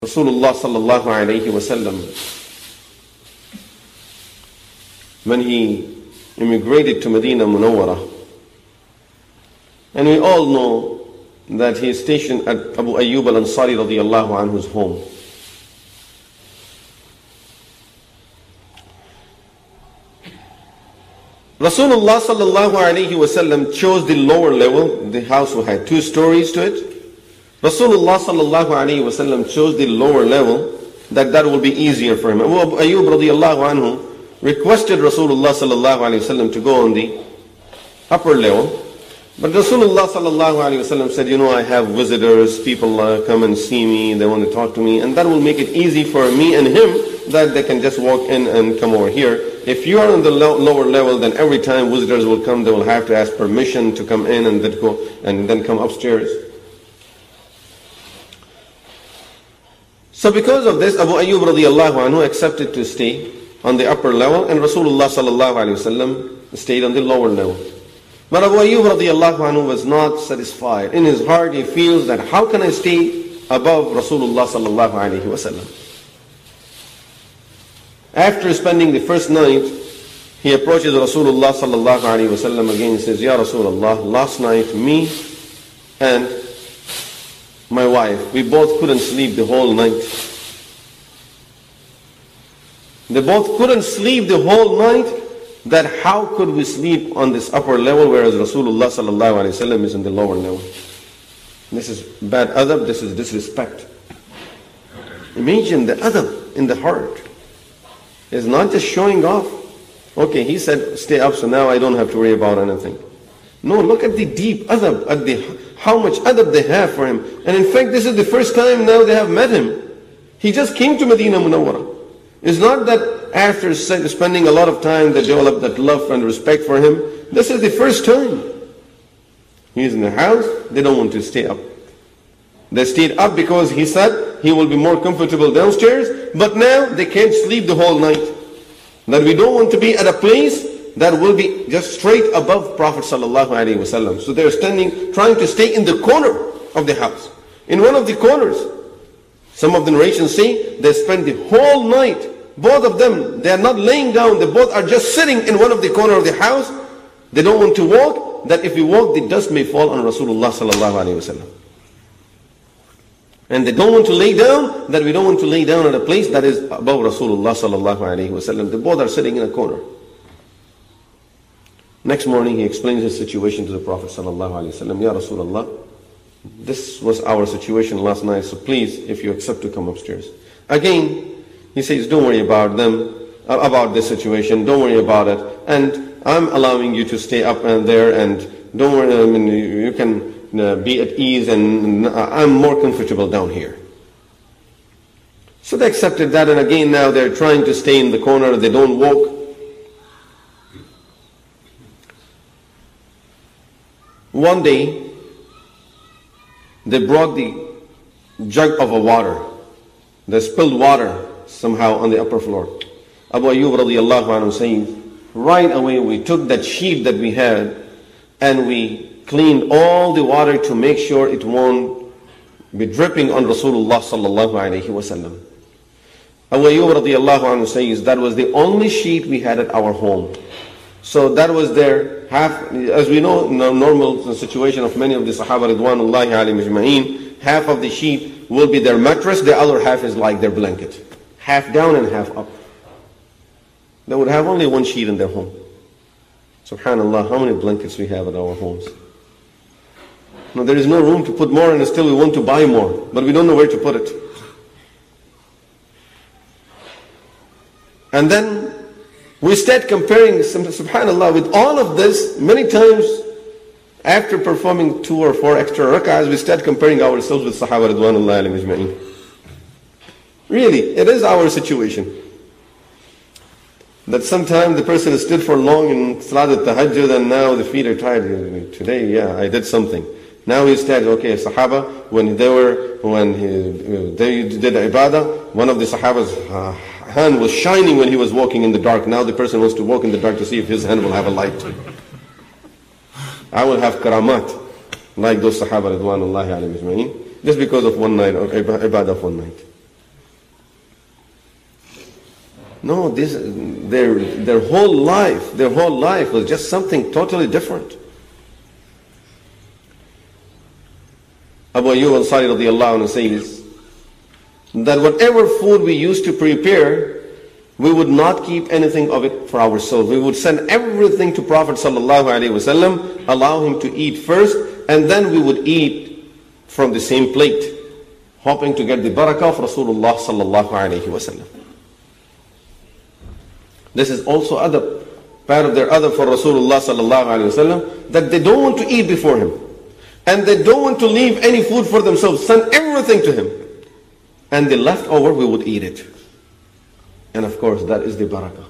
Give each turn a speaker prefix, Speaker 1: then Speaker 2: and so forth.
Speaker 1: Rasulullah sallallahu alayhi wasallam, when he immigrated to Medina Munawwarah, and we all know that he is stationed at Abu Ayyub al Ansari radiyallahu anhu's home. Rasulullah sallallahu alayhi wasallam chose the lower level. The house had 2 stories to it. Rasulullah sallallahu alayhi wasallam chose the lower level, that will be easier for him. Abu Ayyub radiyallahu anhu requested Rasulullah sallallahu alayhi wasallam to go on the upper level. But Rasulullah sallallahu alayhi wasallam said, I have visitors, people come and see me, they want to talk to me, and that will make it easy for me and him that they can just walk in and come over here. If you are on the lower level, then every time visitors will come, they will have to ask permission to come in and then go and then come upstairs. So because of this, Abu Ayyub radiyallahu anhu accepted to stay on the upper level, and Rasulullah sallallahu alayhi wasallam stayed on the lower level. But Abu Ayyub radiyallahu anhu was not satisfied. In his heart he feels that how can I stay above Rasulullah sallallahu alayhi wasallam? After spending the first night, he approaches Rasulullah sallallahu alayhi wasallam again and says, Ya Rasulullah, last night me and my wife, we both couldn't sleep the whole night. They both couldn't sleep the whole night. That how could we sleep on this upper level, whereas Rasulullah sallallahu alaihi wasallam is on the lower level? This is bad adab, this is disrespect. Imagine the adab in the heart. It's not just showing off. Okay, he said stay up, so now I don't have to worry about anything. No, look at the deep adab, at how much adab they have for him. And in fact, this is the first time now they have met him. He just came to Medina Munawwarah. It's not that after spending a lot of time they develop that love and respect for him. This is the first time. He's in the house, they don't want to stay up. They stayed up because he said he will be more comfortable downstairs, but now they can't sleep the whole night. That we don't want to be at a place that will be just straight above Prophet sallallahu alaihi wasallam. So they're standing, trying to stay in the corner of the house. In one of the corners. Some of the narrations say they spend the whole night. Both of them, they are not laying down, they both are just sitting in one of the corner of the house. They don't want to walk, that if we walk, the dust may fall on Rasulullah sallallahu alaihi wasallam. And they don't want to lay down, that we don't want to lay down at a place that is above Rasulullah sallallahu alaihi wasallam. They both are sitting in a corner. Next morning, he explains his situation to the Prophet sallallahu alaihi wasallam. Ya Rasulullah, this was our situation last night, so please, if you accept to come upstairs. Again, he says, don't worry about them, about this situation, don't worry about it. And I'm allowing you to stay up and there, and don't worry, you can be at ease, and I'm more comfortable down here. So they accepted that, and again now they're trying to stay in the corner, they don't walk. One day, they brought the jug of water. They spilled water somehow on the upper floor. Abu Ayyub radiyallahu anhu saying, right away we took that sheet that we had and we cleaned all the water to make sure it won't be dripping on Rasulullah sallallahu alayhi wasallam. Abu Ayyub radiyallahu anhu says, that was the only sheet we had at our home. So that was their half, as we know, in the normal situation of many of the Sahaba ridwanullahi alayhim ajma'in, half of the sheet will be their mattress, the other half is like their blanket. Half down and half up. They would have only one sheet in their home. Subhanallah, how many blankets we have at our homes. Now there is no room to put more, and still we want to buy more, but we don't know where to put it. And then we start comparing, subhanallah, with all of this. Many times after performing 2 or 4 extra rak'ahs, we start comparing ourselves with Sahaba ridwanullahi alayhim ajma'in. Really, it is our situation. That sometimes the person has stood for long in Salat al-Tahajjud and now the feet are tired. Today, yeah, I did something. Now he started, okay, Sahaba, when they did ibadah, one of the Sahaba's hand was shining when he was walking in the dark. Now the person wants to walk in the dark to see if his hand will have a light. I will have karamat, like those Sahaba ridwanullahi alayhim ajma'in, just because of one night, of ibadah of one night. No, their whole life was just something totally different. Abu Ayyub al Ansari radiallahu anhu says that whatever food we used to prepare, we would not keep anything of it for ourselves. We would send everything to Prophet sallallahu alaihi wasallam, allow him to eat first, and then we would eat from the same plate, hoping to get the barakah of Rasulullah sallallahu alaihi wasallam. This is also part of their adab for Rasulullah sallallahu alaihi wasallam, that they don't want to eat before him. And they don't want to leave any food for themselves. Send everything to him. And the leftover, we would eat it. And of course, that is the barakah.